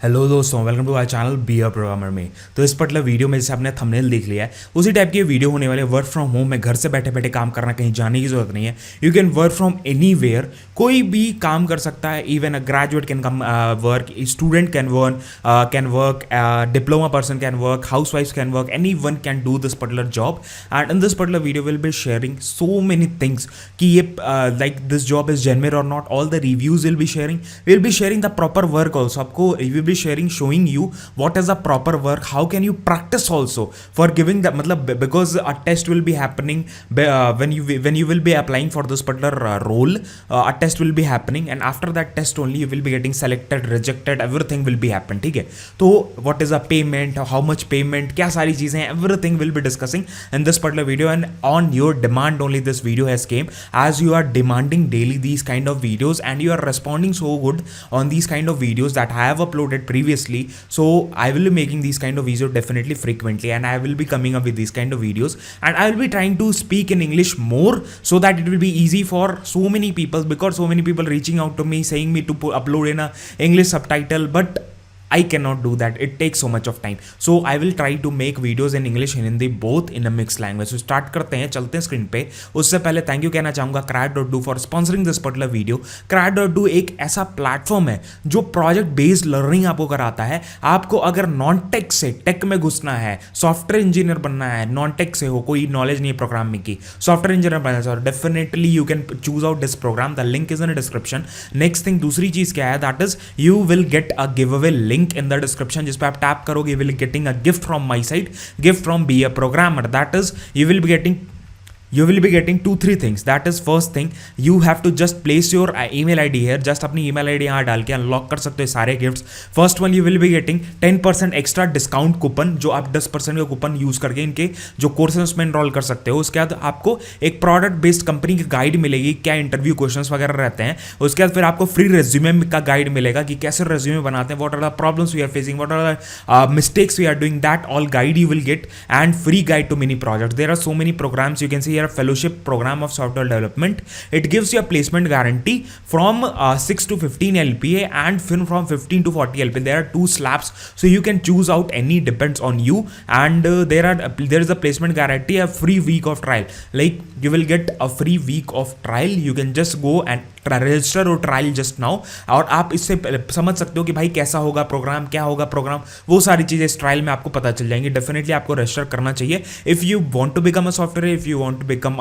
Hello दोस्तों, welcome to our channel be a programmer में। तो इस पर्टिकुलर वीडियो में जैसे आपने थंबनेल देख लिया है, उसी टाइप की वीडियो होने वाले। वर्क फ्रॉम होम में घर से बैठे बैठे काम करना, कहीं जाने की जरूरत नहीं है। You can work from anywhere, कोई भी काम कर सकता है। Even a graduate can come work, student can work, diploma person can work, housewife can work, anyone can do this particular job. And in this particular video will be sharing so many things कि ये like this job is genuine और not. All the reviews will be sharing the proper work also. आपको will be sharing, showing you what is the proper work, how can you practice also for giving that, matlab, because a test will be happening when you will be applying for this particular role. A test will be happening and after that test only you will be getting selected, rejected, everything will be happen. ठीक है, तो what is the payment, how much payment, क्या सारी चीजें हैं, everything will be discussing in this particular video. And on your demand only this video has came, as you are demanding daily these kind of videos and you are responding so good on these kind of videos that I have uploaded previously. So I will be making these kind of videos definitely frequently, and I will be coming up with these kind of videos, and I will be trying to speak in English more so that it will be easy for so many people, because so many people reaching out to me saying me to upload in a English subtitle, but I cannot do that. It takes so much of time. So I will try to make videos in English and Hindi both in a mixed language. So start करते हैं, चलते हैं screen पे। उससे पहले thank you कहना चाहूँगा Crack.do for sponsoring this particular video. Crack.do एक ऐसा प्लेटफॉर्म है जो प्रोजेक्ट बेस्ड लर्निंग आपको कराता है। आपको अगर नॉन टेक से टेक में घुसना है, सॉफ्टवेयर इंजीनियर बनना है, नॉन टेक से हो, कोई नॉलेज नहीं है प्रोग्रामिंग की, सॉफ्टवेयर इंजीनियर बनना है, definitely you can choose out this program. The link is in description. Next thing, दूसरी चीज क्या है, that is you will get a give away link in the description, जिस पे आप टैप करोगे you will be getting a gift from my side, gift from Be a Programmer. That is, you will be getting 2-3 things. That is, first thing, you have to just place your email ID here. just अपनी email ID यहाँ डाल के unlock कर सकते हो सारे gifts. First one, you will be getting 10% extra discount coupon, जो आप 10% का कूपन यूज करके इनके जो कोर्सेज उसमें एनरोल कर सकते हो। उसके बाद आपको एक प्रोडक्ट बेस्ड कंपनी की गाइड मिलेगी, क्या इंटरव्यू क्वेश्चंस वगैरह रहते हैं। उसके बाद फिर आपको फ्री रेज्यूमे का गाइड मिलेगा कि कैसे रेज्यूमे बनाते हैं, what are the problems we are facing, what are the mistakes we are doing, that all guide you will get, and free guide to many projects. There are so many programs, you can see here fellowship program of software development. It gives you a placement guarantee from 6 to 15 LPA and from 15 to 40 LPA. There are 2 slabs, so you can choose out any, depends on you. And there is a placement guarantee, a free week of trial. Like you will get a free week of trial. You can just go and register और trial just now, और आप इससे समझ सकते हो कि भाई कैसा होगा प्रोग्राम, क्या होगा प्रोग्राम, वो सारी चीज़ें इस ट्रायल में आपको पता चल जाएंगी। डेफिनेटली आपको रजिस्टर करना चाहिए if you want to become a software, if you want to become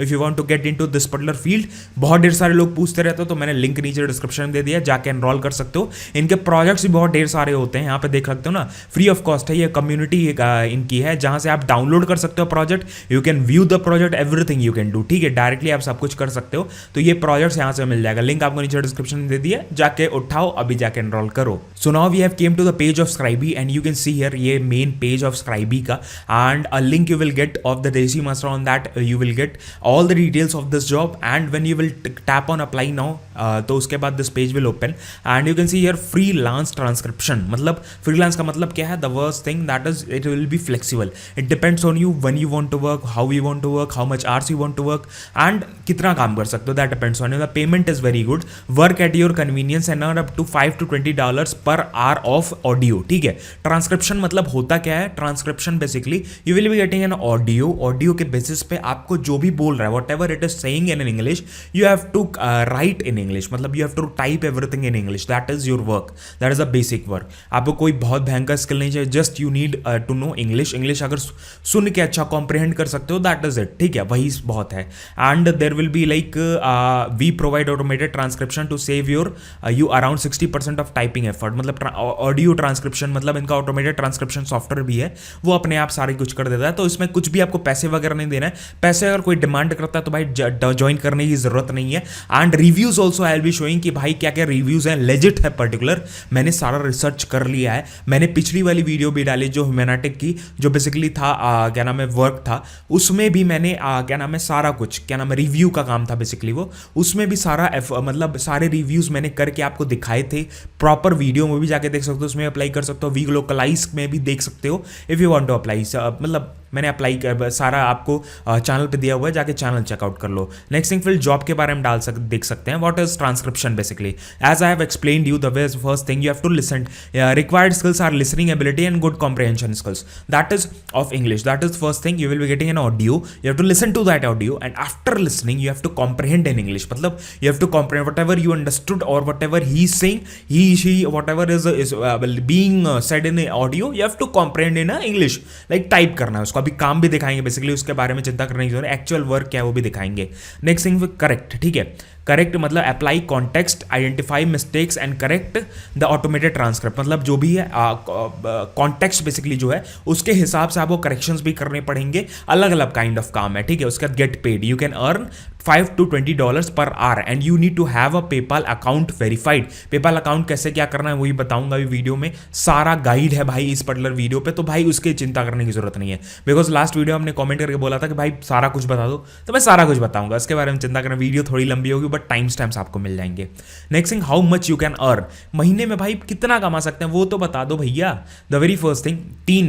if you want to get into this particular field. बहुत ढेर सारे लोग पूछते रहते हो, तो मैंने लिंक नीचे डिस्क्रिप्शन में दे दिया, जाके एनरोल कर सकते हो। इनके प्रोजेक्ट्स भी बहुत ढेर सारे होते हैं, यहाँ पे देख सकते हो ना, फ्री ऑफ कॉस्ट है। ये कम्युनिटी इनकी है जहाँ से आप डाउनलोड कर सकते हो project, you can view the project, everything you can do. ठीक है, डायरेक्टली आप सब कुछ कर सकते हो। तो ये प्रोजेक्ट्स यहाँ से मिल जाएगा, लिंक आपको नीचे डिस्क्रिप्शन में दे दिया, जाके उठाओ, अभी जाके एनरोल करो। So now we have came to the page of Scribie and you can see here ये मेन पेज ऑफ स्क्राइबी का, and a link you will get of the desi master. On that you will get all the details of this job, and when you will tap on apply now, तो उसके बाद this page will open and you can see here freelance transcription. मतलब freelance का मतलब क्या है, the worst thing that is it will be flexible, it depends on you when you want to work, how you want to work, how much hours you want to work, and कितना काम कर सकते हो, that depends on you. The payment is very good, work at your convenience and earn up to $5 to $20 per hour of audio. ठीक है, transcription मतलब होता क्या है, transcription basically you will be getting an audio के basis पे आपको जो भी बोल रहा है, whatever it is saying in English, you have to write in English, मतलब you have to type everything in English. That is your work, that is a basic work. आपको कोई बहुत भयंकर स्किल नहीं चाहिए, just you need to know English. English अगर सुन के अच्छा कॉम्प्रिहेंड कर सकते हो, दैट इज इट। ठीक है, वही बहुत है। And there will be like we provide automated transcription to save your you around 60% of typing effort. मतलब ऑडियो ट्रांसक्रिप्शन, मतलब इनका ऑटोमेटेड ट्रांसक्रिप्शन सॉफ्टवेयर भी है, वो अपने आप सारे कुछ कर देता है। तो इसमें कुछ भी आपको पैसे वगैरह नहीं देना है। पैसे अगर कोई डिमांड करता है तो भाई ज्वाइन करने की जरूरत नहीं है। And reviews also I will be showing कि भाई क्या क्या रिव्यूज हैं, लेजिट है पर्टिकुलर। मैंने सारा रिसर्च कर लिया है। मैंने पिछली वाली वीडियो भी डाली जो ह्यूमैनिटिक की, जो बेसिकली था क्या नाम है वर्क था, उसमें भी मैंने क्या नाम है सारा कुछ, क्या नाम है रिव्यू का काम था बेसिकली वो, उसमें भी सारा मतलब सारे रिव्यूज मैंने करके आपको दिखाए थे। प्रॉपर वीडियो में भी जाके देख सकते हो, उसमें अप्लाई कर सकते हो, वी लोकलाइज में भी देख सकते हो if you want to apply. मतलब मैंने अप्लाई सारा आपको चैनल पे दिया हुआ है, जाके चैनल चेकआउट कर लो। नेक्स्ट थिंग फिर जॉब के बारे में देख सकते हैं। What is transcription basically, as I have explained you the way first thing you have to listen, required skills are listening ability and good comprehension skills, that is of English, that is first thing you will be getting an audio, you have to listen to that audio and after listening you have to comprehend in English, मतलब you have to comprehend whatever you understood or whatever he is saying, he she whatever is being said in the audio, you have to comprehend in English, like type करना है उसको। अभी काम भी दिखाएंगे basically, उसके बारे में चिंता करने की जरूरत है, एक्चुअल वर्क क्या है वो भी दिखाएंगे। नेक्स्ट थिंग करेक्ट, ठीक है, करेक्ट मतलब apply context, identify mistakes and correct the automated transcript, मतलब जो भी है कॉन्टेक्स्ट बेसिकली जो है उसके हिसाब से आपको करेक्शंस भी करने पड़ेंगे, अलग अलग काइंड ऑफ काम है, ठीक है। उसके बाद get paid, you can earn $5 to $20 per hour and you need to have a PayPal account verified. PayPal account कैसे क्या करना है वही बताऊंगा अभी वीडियो में, सारा गाइड है भाई इस पर्टिकुलर वीडियो पे, तो भाई उसकी चिंता करने की जरूरत नहीं है, बिकॉज लास्ट वीडियो हमने कमेंट करके बोला था कि भाई सारा कुछ बता दो, तो मैं सारा कुछ बताऊंगा, इसके बारे में चिंता करना, वीडियो थोड़ी लंबी होगी बट टाइम स्टैम्प्स आपको मिल जाएंगे। Next thing how much you can earn, महीने में भाई कितना कमा सकते हैं वो तो बता दो भैया। द वेरी फर्स्ट थिंग,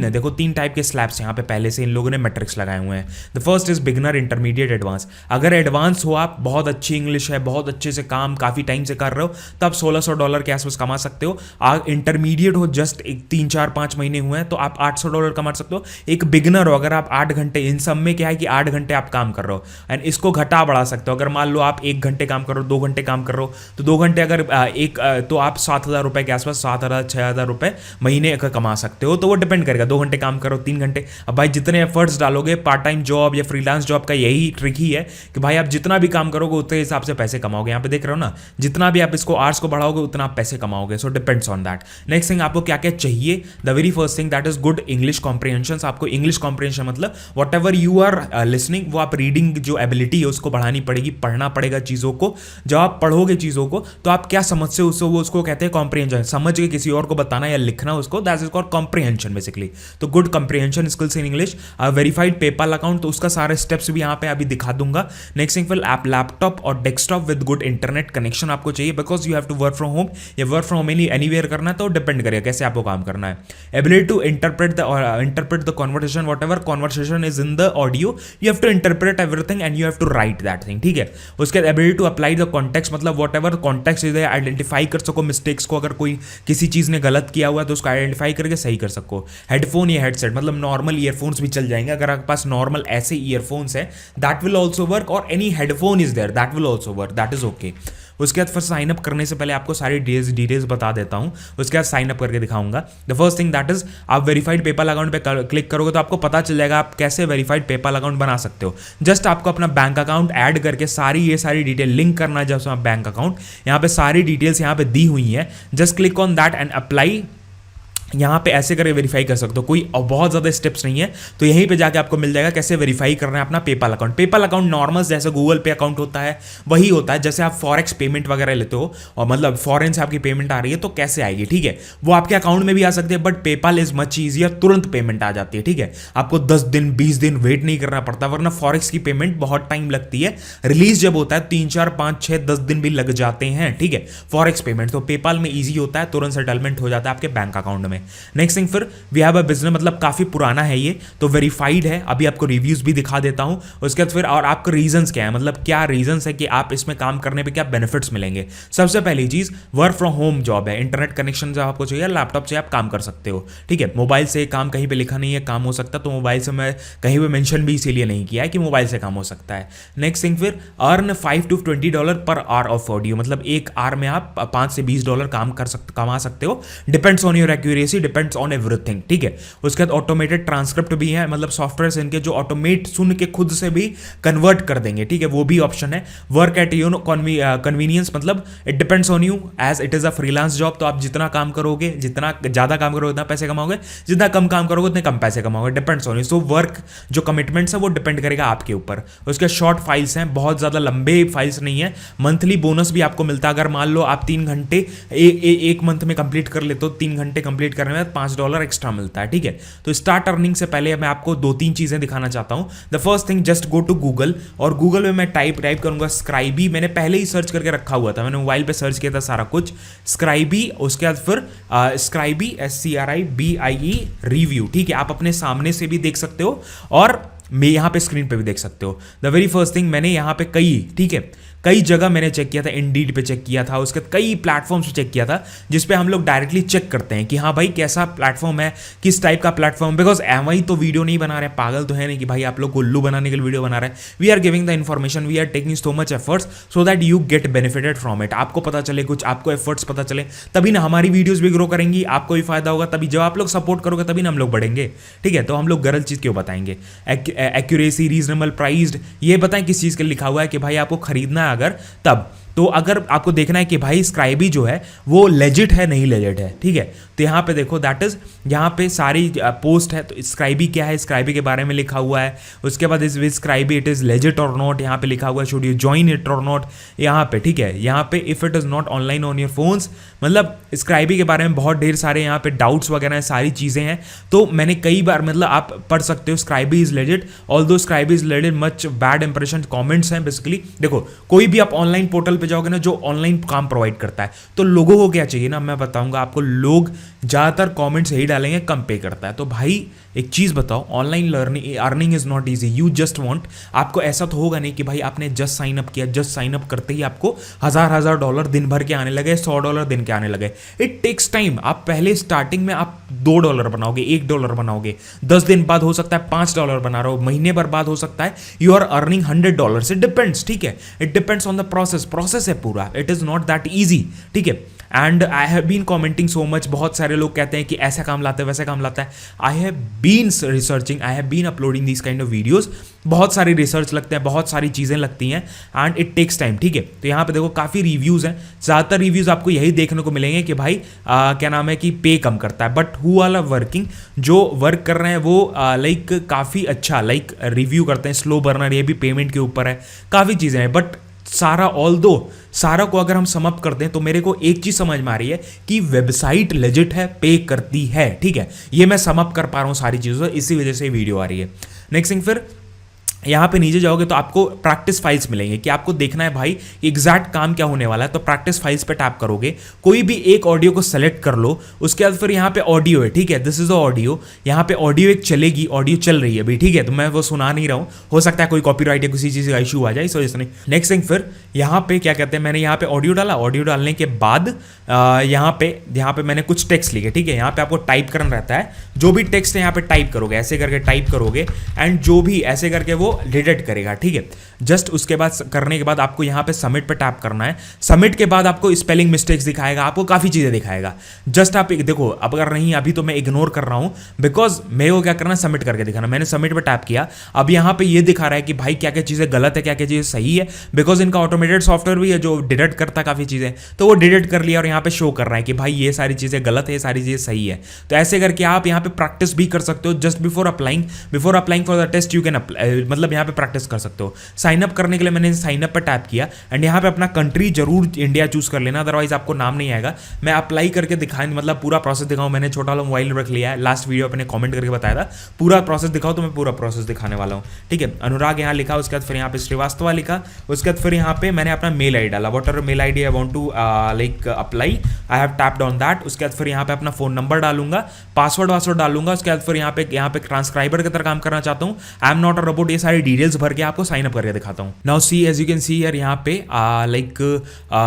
देखो तीन टाइप के स्लैब्स यहाँ पे पहले से इन लोगों ने मैट्रिक्स लगाए हुए हैं। The first is beginner, intermediate, advance. अगर एडवांस हो आप, बहुत अच्छी इंग्लिश है, बहुत अच्छे से काम काफी टाइम से कर रहे हो, तब $1600 के आसपास कमा सकते हो। इंटरमीडिएट हो, जस्ट 3-4-5 महीने हुए हैं, तो आप $800 कमा सकते हो। एक बिगनर हो, अगर आप 8 घंटे, इन सब में क्या है कि 8 घंटे आप काम कर रहे हो एंड इसको घटा बढ़ा सकते हो। अगर मान लो आप 1 घंटे काम कर रहे हो, 2 घंटे काम कर रहे हो, तो 2 घंटे अगर तो आप $7000 के आसपास, 7000-6000 रुपए महीने का कमा सकते हो। तो वो डिपेंड करेगा, 2 घंटे काम करो, 3 घंटे, अब भाई जितने एफर्ट्स डालोगे, पार्ट टाइम जॉब या फ्रीलांस जॉब का यही ट्रिक ही है कि भाई आप जितना भी काम करोगे उतने हिसाब से पैसे कमाओगे। यहाँ पे देख रहे हो ना, जितना भी आप इसको आवर्स को बढ़ाओगे उतना आप पैसे कमाओगे, so depends on that. Next thing आपको क्या क्या चाहिए, the very first thing that is good English comprehension. आपको इंग्लिश कॉम्प्रिहेंशन मतलब whatever you are listening, वो आप रीडिंग जो एबिलिटी है उसको बढ़ानी पड़ेगी, पढ़ना पड़ेगा चीज़ों को। जब आप पढ़ोगे चीज़ों को तो आप क्या समझते हो उसको, वो उसको कहते हैं कॉम्प्रिहेंशन। समझ के किसी और को बताना या लिखना उसको, that is called comprehension basically. तो good comprehension skills in English. Verified PayPal account, तो उसका सारे स्टेप्स भी यहाँ पे अभी दिखा दूंगा। नेक्स्ट थिंग फिर आप लैपटॉप और desktop with good internet connection आपको चाहिए, because you have to work from home या वर्क फ्रॉम होम एनीवेयर करना है, तो डिपेंड करेगा कैसे आपको काम करना है। Ability to interpret the conversation, whatever conversation is in the audio, you have to interpret everything and you have to write that thing, ठीक है। उसके बाद ability to apply the context, मतलब whatever context is, identify कर सको mistakes को, अगर कोई किसी चीज़ ने गलत किया हुआ है तो उसको आइडेंटिफाई करके सही कर सको। हेडफोन या हेडसेट, मतलब नॉर्मल ईयरफोन्स भी चल जाएंगे, अगर आपके पास नॉर्मल ऐसे ईयरफोन्स है दैट विल ऑल्सो वर्क, और any headphone is there that will also work, that is okay. उसके बाद फिर साइन अप करने से पहले आपको सारी डिटेल्स बता देता हूं, उसके बाद साइन अप करके दिखाऊंगा। The first thing that is, आप वेरीफाइड पेपाल अकाउंट पे क्लिक करोगे तो आपको पता चल जाएगा आप कैसे वेरीफाइड पेपाल अकाउंट बना सकते हो। जस्ट आपको अपना बैंक अकाउंट ऐड करके ये सारी डिटेल लिंक करना है, जब बैंक अकाउंट, यहाँ पे सारी डिटेल्स यहाँ पे दी हुई है, just click on that and apply. यहाँ पे ऐसे करके वेरीफाई कर सकते हो, कोई बहुत ज़्यादा स्टेप्स नहीं है, तो यहीं पे जाके आपको मिल जाएगा कैसे वेरीफाई करना है अपना PayPal account. PayPal account normal जैसे गूगल पे अकाउंट होता है वही होता है, जैसे आप फॉरेक्स पेमेंट वगैरह लेते हो और मतलब फॉरेन से आपकी पेमेंट आ रही है तो कैसे आएगी, ठीक है, वो आपके अकाउंट में भी आ सकती है, but PayPal is much easier, तुरंत पेमेंट आ जाती है, ठीक है। आपको 10 दिन 20 दिन वेट नहीं करना पड़ता, वरना फॉरेक्स की पेमेंट बहुत टाइम लगती है, रिलीज जब होता है 3 4 5 6 10 दिन भी लग जाते हैं, ठीक है, फॉरेक्स पेमेंट। तो पेपाल में ईजी होता है, तुरंत सेटलमेंट हो जाता है आपके बैंक अकाउंट में। Next thing we have a business, मतलब काफी पुराना है ये, तो वेरीफाइड है, अभी आपको रिव्यूज भी दिखा देता हूं। उसके बाद फिर और आपका रीजंस क्या है, मतलब क्या रीजंस है कि आप इसमें काम करने पे क्या बेनिफिट्स मिलेंगे। सबसे पहली चीज वर्क फ्रॉम होम जॉब है, इंटरनेट कनेक्शन जब आपको चाहिए, लैपटॉप से आप काम कर सकते हो, ठीक है। मोबाइल से काम कहीं पे लिखा नहीं है काम हो सकता, तो मोबाइल से मैं कहीं पे मेंशन भी इसीलिए नहीं किया है कि मोबाइल से काम हो सकता है। नेक्स्ट थिंग फिर earn $5 to $20 per hour of audio, मतलब एक आवर में आप $5 से $20 कमा सकते हो, depends on your accuracy, depends on everything, ठीक है। उसके बाद ऑटोमेटेड ट्रांसक्रिप्ट भी है, मतलब सॉफ्टवेयर इनके जो ऑटोमेट सुन के खुद से भी कन्वर्ट कर देंगे, ठीक है, वो भी ऑप्शन है। वर्क एट योर कन्वीनियंस, मतलब it depends on you, as it is a freelance job, तो आप जितना काम करोगे, जितना ज्यादा काम करोगे उतना पैसे कमाओगे, जितना कम काम करोगे उतने कम पैसे कमाओगे, depends on you. So work जो कमिटमेंट्स है वो डिपेंड करेगा आपके ऊपर। उसके शॉर्ट फाइल्स हैं, बहुत ज्यादा लंबे फाइल्स नहीं है। मंथली बोनस भी आपको मिलता है, अगर मान लो आप 3 घंटे एक मंथ में कंप्लीट कर लेते हो, 3 घंटे कंप्लीट करने में $5 एक्स्ट्रा मिलता है, ठीक है। तो स्टार्ट अर्निंग से पहले मैं आपको 2-3 चीज़ें दिखाना चाहता हूँ। The first thing, just go to Google, और गूगल में मैं टाइप करूँगा स्क्राइबी। मैंने पहले ही सर्च करके रखा हुआ था, मैंने मोबाइल पे सर्च किया था सारा कुछ, स्क्राइबी। उसके बाद फिर स्क्राइबी SCRIBIE रिव्यू, ठीक है। आप अपने सामने से भी देख सकते हो और मैं यहाँ पे स्क्रीन पे भी देख सकते हो। द वेरी फर्स्ट थिंग, मैंने यहाँ पे कई जगह मैंने चेक किया था, इंडीड पे चेक किया था, उसके कई प्लेटफॉर्म्स पे चेक किया था, जिसपे हम लोग डायरेक्टली चेक करते हैं कि हाँ भाई कैसा प्लेटफॉर्म है, किस टाइप का प्लेटफॉर्म। बिकॉज एमआई तो वीडियो नहीं बना रहे, पागल तो है नहीं कि भाई आप लोग उल्लू बनाने के लिए वीडियो बना रहे हैं। We are giving the information, we are taking so much efforts so that you get benefited from it. आपको पता चले कुछ, आपको एफर्ट्स पता चले, तभी ना हमारी वीडियोज भी ग्रो करेंगी, आपको भी फायदा होगा। तभी जब आप लोग सपोर्ट करोगे तभी ना हम लोग बढ़ेंगे, ठीक है। तो हम लोग गलत चीज़ क्यों बताएंगे? एक्यूरेसी, रीजनेबल प्राइस्ड, ये बताएं किस चीज़ के लिए लिखा हुआ है कि भाई आपको खरीदना है अगर तब। तो अगर आपको देखना है कि भाई स्क्राइबी जो है वो लेजिट है नहीं लेजिट है, ठीक है, तो यहाँ पे देखो दैट इज, यहाँ पे सारी पोस्ट है। तो स्क्राइबी क्या है, स्क्राइबी के बारे में लिखा हुआ है। उसके बाद is with Scribie it is legit और नॉट, यहाँ पे लिखा हुआ है शुड यू ज्वाइन इट और नॉट, यहाँ पे, ठीक है। यहाँ पे if it is not online on your phones, मतलब स्क्राइबी के बारे में बहुत ढेर सारे यहाँ पे डाउट्स वगैरह हैं, सारी चीज़ें हैं। तो मैंने कई बार, मतलब आप पढ़ सकते हो Scribie is legit, although Scribie is legit, much bad impression comments हैं। बेसिकली देखो, कोई भी आप ऑनलाइन पोर्टल पे जाओगे ना जो ऑनलाइन काम प्रोवाइड करता है, तो लोगों को क्या चाहिए ना, मैं बताऊंगा आपको, लोग ज़्यादातर कमेंट्स यही डालेंगे कम पे करता है। तो भाई एक चीज़ बताओ, online learning earning is not easy, you just want, आपको ऐसा तो होगा नहीं कि भाई आपने जस्ट साइन अप किया, जस्ट साइन अप करते ही आपको $1000 दिन भर के आने लगे, $100 दिन के आने लगे। It takes time. आप पहले स्टार्टिंग में आप $2 बनाओगे, $1 बनाओगे, 10 दिन बाद हो सकता है $5 बना रहे हो, महीने भर बाद हो सकता है you are earning $100। It depends, ठीक है, it depends on the process है पूरा, it is not that easy, ठीक है। And I have been commenting so much, बहुत सारे लोग कहते हैं कि ऐसा काम लाता है वैसा काम लाता है। I have been researching, I have been uploading this kind of videos, बहुत सारी रिसर्च लगते हैं, बहुत सारी चीज़ें लगती हैं एंड इट टेक्स टाइम, ठीक है। तो यहाँ पे देखो काफ़ी रिव्यूज़ हैं, ज़्यादातर रिव्यूज़ आपको यही देखने को मिलेंगे कि भाई क्या नाम है कि पे कम करता है, बट हु आर वर्किंग, जो वर्क कर रहे हैं वो लाइक काफ़ी अच्छा लाइक रिव्यू करते हैं। स्लो बर्नर, ये भी पेमेंट के ऊपर है, काफ़ी चीज़ें हैं। बट सारा को अगर हम सम अप करते हैं तो मेरे को एक चीज समझ में आ रही है कि वेबसाइट लेजिट है, पे करती है, ठीक है। ये मैं सम अप कर पा रहा हूं सारी चीजों, इसी वजह से वीडियो आ रही है। नेक्स्ट थिंग, फिर यहाँ पे नीचे जाओगे तो आपको प्रैक्टिस फाइल्स मिलेंगे कि आपको देखना है भाई एग्जैक्ट काम क्या होने वाला है। तो प्रैक्टिस फाइल्स पे टैप करोगे, कोई भी एक ऑडियो को सेलेक्ट कर लो, उसके बाद फिर यहाँ पे ऑडियो है, ठीक है, दिस इज द ऑडियो। यहाँ पे ऑडियो एक चलेगी, ऑडियो चल रही है अभी, ठीक है, तो मैं वो सुना नहीं रहा हूँ, हो सकता है कोई कॉपीराइट या किसी चीज़ का इशू आ जाए, इस वजह से नहीं। नेक्स्ट थिंग, फिर यहाँ पे क्या कहते हैं, मैंने यहाँ पे ऑडियो डाला, ऑडियो डालने के बाद यहाँ पे मैंने कुछ टेक्स्ट लिखे, ठीक है। यहाँ पे आपको टाइप करना रहता है, जो भी टेक्स्ट है यहाँ पे टाइप करोगे, ऐसे करके टाइप करोगे एंड जो भी ऐसे करके वो डिटेक्ट करेगा, ठीक है। जस्ट उसके बाद करने के बाद आपको यहाँ पे सबमिट पे टैप करना है। सबमिट के बाद आपको स्पेलिंग मिस्टेक्स दिखाएगा, आपको काफ़ी चीज़ें दिखाएगा। जस्ट आप देखो, अब अगर नहीं अभी तो मैं इग्नोर कर रहा हूँ बिकॉज मेरे को क्या करना है, सबमिट करके दिखाना। मैंने सबमिट पे टैप किया, अब यहाँ पे ये दिखा रहा है कि भाई क्या क्या चीज़ें गलत है, क्या क्या चीज़ें सही है, बिकॉज इनका ऑटोमेटेड सॉफ्टवेयर भी है जो डिटेक्ट करता है काफ़ी चीज़ें, तो वो डिटेक्ट कर लिया और यहाँ पे शो कर रहा है कि भाई ये सारी चीज़ें गलत है, ये सारी चीज़ें सही है। तो ऐसे करके आप यहाँ पे प्रैक्टिस भी कर सकते हो। Just before applying for the test you can मतलब यहाँ पे प्रैक्टिस कर सकते हो। साइन अप करने के लिए मैंने साइन अप पर टैप किया एंड यहाँ पे अपना कंट्री जरूर इंडिया चूज कर लेना, अदरवाइज आपको नाम नहीं आएगा। मैं अप्लाई करके दिखाएं, मतलब पूरा प्रोसेस दिखाऊं, मैंने छोटा वाला मोबाइल रख लिया है, लास्ट वीडियो अपने कमेंट करके बताया था पूरा प्रोसेस दिखाओ, तो मैं पूरा प्रोसेस दिखाने वाला हूँ, ठीक है। अनुराग यहाँ लिखा, उसके बाद फिर यहाँ पे श्रीवास्तव लिखा, उसके बाद फिर यहाँ पे मैंने अपना मेल आई डाला, whatever mail I D I want to like apply, I have tapped on that. उसके बाद फिर यहाँ पे अपना फोन नंबर डालूंगा, पासवर्ड डालूंगा। उसके बाद फिर यहाँ पे ट्रांसक्राइबर की तरह काम करना चाहता हूँ, I am not a robot, ये सारी डिटेल्स भर के आपको साइन अप करके दिखाता हूँ। Now see as you can see here, यहाँ पे लाइक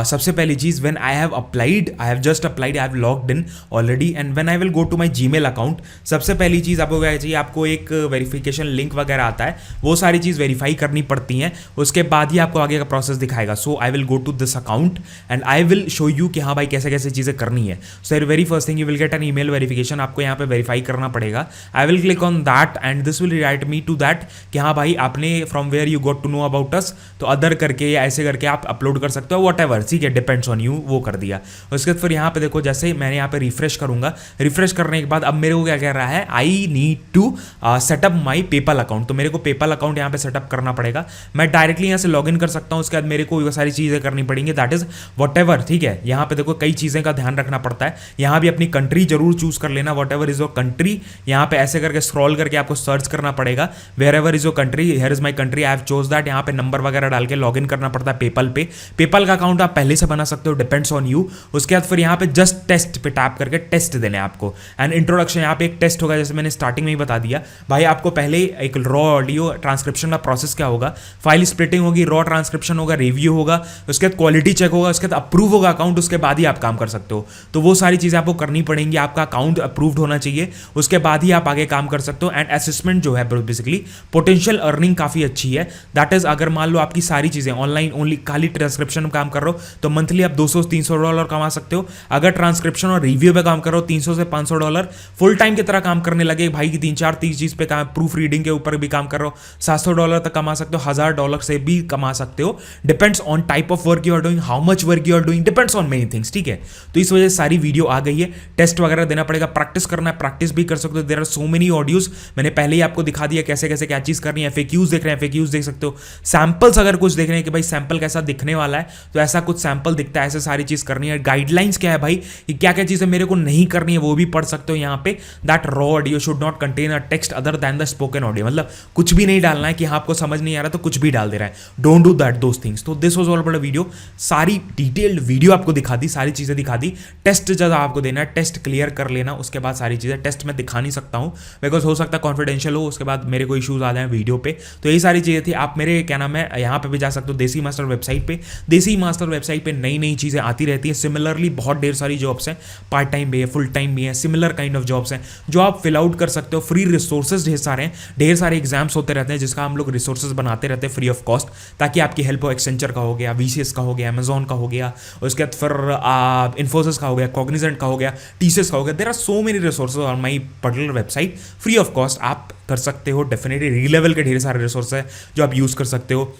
सबसे पहली चीज, when I have applied, I have just applied, I have logged in already and when I will go to my Gmail account, सबसे पहली चीज आपको क्या चाहिए, आपको एक वेरिफिकेशन लिंक वगैरह आता है, वो सारी चीज वेरीफाई करनी पड़ती हैं, उसके बाद ही आपको आगे का प्रोसेस दिखाएगा। So I will go to this account and I will show you कि हाँ भाई कैसे कैसे चीजें करनी है। So very first thing, you will get an email verification, आपको यहाँ पे वेरीफाई करना पड़ेगा। I will click on that and this will write me to that कि हाँ भाई भाई आपने from where you got to know about us, तो अदर करके या ऐसे करके आप अपलोड कर सकते हो, वॉट एवर, ठीक है, डिपेंड्स ऑन यू, वो कर दिया। उसके बाद फिर यहाँ पे देखो जैसे मैंने यहाँ पे रिफ्रेश करूंगा, रिफ्रेश करने के बाद अब मेरे को क्या कह रहा है, I need to set up my PayPal account. तो मेरे को पेपल अकाउंट यहाँ पे सेटअप करना पड़ेगा। मैं डायरेक्टली यहाँ से लॉग इन कर सकता हूँ, उसके बाद मेरे को वो सारी चीज़ें करनी पड़ेंगी, दैट इज वॉट एवर, ठीक है। यहाँ पे देखो कई चीज़ें का ध्यान रखना पड़ता है, यहाँ भी अपनी कंट्री जरूर चूज कर लेना, what ever is your country. यहाँ पे ऐसे करके स्क्रॉल करके आपको सर्च करना पड़ेगा, wherever is your country, here is my country, I have chose that. यहाँ पे नंबर वगैरह डाल के लॉग इन करना पड़ता है पेपल पे। पेपल का अकाउंट आप पहले से बना सकते हो, डिपेंड्स ऑन यू। उसके बाद फिर यहाँ पे जस्ट टेस्ट पे टैप करके टेस्ट देने आपको, एंड इंट्रोडक्शन यहाँ पे एक टेस्ट होगा, जैसे मैंने स्टार्टिंग में ही बता दिया भाई। आपको पहले एक रॉ ऑडियो ट्रांसक्रिप्शन का प्रोसेस क्या होगा, फाइल स्प्लिटिंग होगी, रॉ ट्रांसक्रिप्शन होगा, रिव्यू होगा, उसके बाद क्वालिटी चेक होगा, उसके बाद अप्रूव होगा अकाउंट, उसके बाद ही आप काम कर सकते हो। तो वो सारी चीज़ें आपको करनी पड़ेंगी, आपका अकाउंट अप्रूव्ड होना चाहिए, उसके बाद ही आप आगे काम कर सकते हो। एंड असेसमेंट जो है बेसिकली पोटेंशियल अर्निंग काफ़ी अच्छी है, दैट इज अगर मान लो आपकी सारी चीज़ें ऑनलाइन ओनली खाली ट्रांसक्रिप्शन में काम कर रहे हो तो मंथली आप $200-300 कमा सकते हो। अगर ट्रांसक्रिप्शन और रिव्यू पे काम करो $300 से $500, फुल टाइम की तरह काम करने लगे भाई की 3-4 चीज़ पे काम, प्रूफ रीडिंग के ऊपर भी काम कर रहे हो, $700 तक कमा सकते हो, $1000 से भी कमा सकते हो, depends on type of work you are doing, how much work you are doing, depends on many things, ठीक है। तो इस वजह से सारी वीडियो आ गई है, टेस्ट वगैरह देना पड़ेगा, प्रैक्टिस करना है, प्रैक्टिस भी कर सकते हो। There are so many audios, मैंने पहले ही आपको दिखा दिया कैसे कैसे क्या चीज़ करनी है। FAQs देख रहे हैं, FAQs देख सकते हो, सैंपल्स अगर कुछ देख रहे हैं कि भाई सैंपल कैसा दिखने वाला है, तो ऐसा कुछ सैंपल दिखता है, ऐसे सारी चीज़ करनी है। गाइडलाइंस क्या है भाई कि क्या क्या चीज़ें मेरे को नहीं करनी है, वो भी पढ़ सकते हो यहाँ पे। That raw audio should not contain a text other than the spoken audio, मतलब कुछ भी नहीं डालना है कि हाँ आपको समझ नहीं आ रहा तो कुछ भी डाल दे रहा है, don't do that those things. तो this was all about video, सारी डिटेल्ड वीडियो आपको दिखा दी, सारी चीज़ें दिखा दी। टेस्ट जब आपको देना है, टेस्ट क्लियर कर लेना, उसके बाद सारी चीज़ें। टेस्ट में दिखा नहीं सकता हूँ बिकॉज हो सकता है कॉन्फिडेंशियल हो, उसके बाद मेरे को इशूज़ आ जाए वीडियो पे। तो यही सारी चीज़ें थी। आप मेरे क्या नाम है यहाँ पे भी जा सकते हो देसी मास्टर वेबसाइट पे। देसी मास्टर वेबसाइट पे नई नई चीज़ें आती रहती है। सिमिलरली बहुत ढेर सारी जॉब्स हैं, पार्ट टाइम भी है, फुल टाइम भी है, सिमिलर काइंड ऑफ जॉब्स हैं जो आप फिल आउट कर सकते हो। फ्री रिसोर्सेज ढेर सारे हैं, ढेर सारे एग्जाम्स होते रहते हैं जिसका हम लोग रिसोर्सेज बनाते रहते हैं फ्री ऑफ कॉस्ट, ताकि आपकी हेल्प हो। एक्सेंचर का हो गया, VCS का हो गया, अमेजॉन का हो गया, उसके बाद फिर इन्फोसिस का हो गया, कॉग्निजेंट का हो गया, TCS का हो गया। There are so many resources on my particular website, free of cost आप कर सकते हो। डेफिनेटली री-लेवल के ढेर सारे रिसोर्स है जो आप यूज़ कर सकते हो।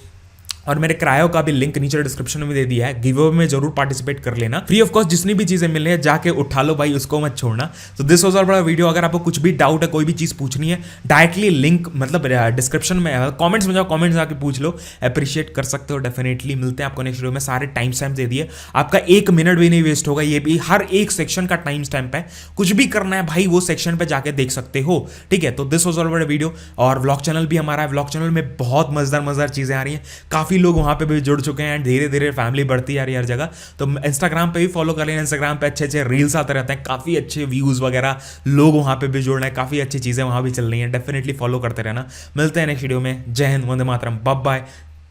और मेरे क्रायो का भी लिंक नीचे डिस्क्रिप्शन में दे दिया है, गिव अवे में जरूर पार्टिसिपेट कर लेना। फ्री ऑफ कॉस्ट जितनी भी चीजें मिल रही है जाके उठा लो भाई, उसको मत छोड़ना। तो दिस वाज ऑल बड़ा वीडियो। अगर आपको कुछ भी डाउट है, कोई भी चीज पूछनी है, डायरेक्टली लिंक मतलब डिस्क्रिप्शन में, कमेंट्स में जाओ, कमेंट्स जाके पूछ लो, अप्रिशिएट कर सकते हो। डेफिनेटली मिलते हैं आपको नेक्स्ट वीडियो में। सारे टाइम स्टैम्प दे दिए, आपका 1 मिनट भी नहीं वेस्ट होगा। ये भी हर एक सेक्शन का टाइम स्टैम्प है, कुछ भी करना है भाई वो सेक्शन पे जाके देख सकते हो, ठीक है। तो दिस वाज ऑल बड़ा वीडियो। और व्लॉग चैनल भी हमारा है, व्लॉग चैनल में बहुत मजेदार चीजें आ रही हैं, काफी लोग वहां पे भी जुड़ चुके हैं, धीरे धीरे फैमिली बढ़ती है हर जगह। तो इंस्टाग्राम पे भी फॉलो कर लेना, इंस्टाग्राम पे अच्छे अच्छे रील्स आते रहते हैं, काफ़ी अच्छे व्यूज़ वगैरह, लोग वहाँ पे भी जुड़ रहे हैं, काफ़ी अच्छी चीज़ें वहाँ भी चल रही हैं। डेफिनेटली फॉलो करते रहना। मिलते हैं नेक्स्ट वीडियो में। जय Hind, Vande Mataram, bye bye.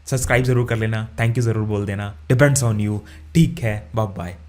Subscribe जरूर कर लेना, थैंक यू जरूर बोल देना, डिपेंड्स ऑन यू, ठीक है, बाय बाय।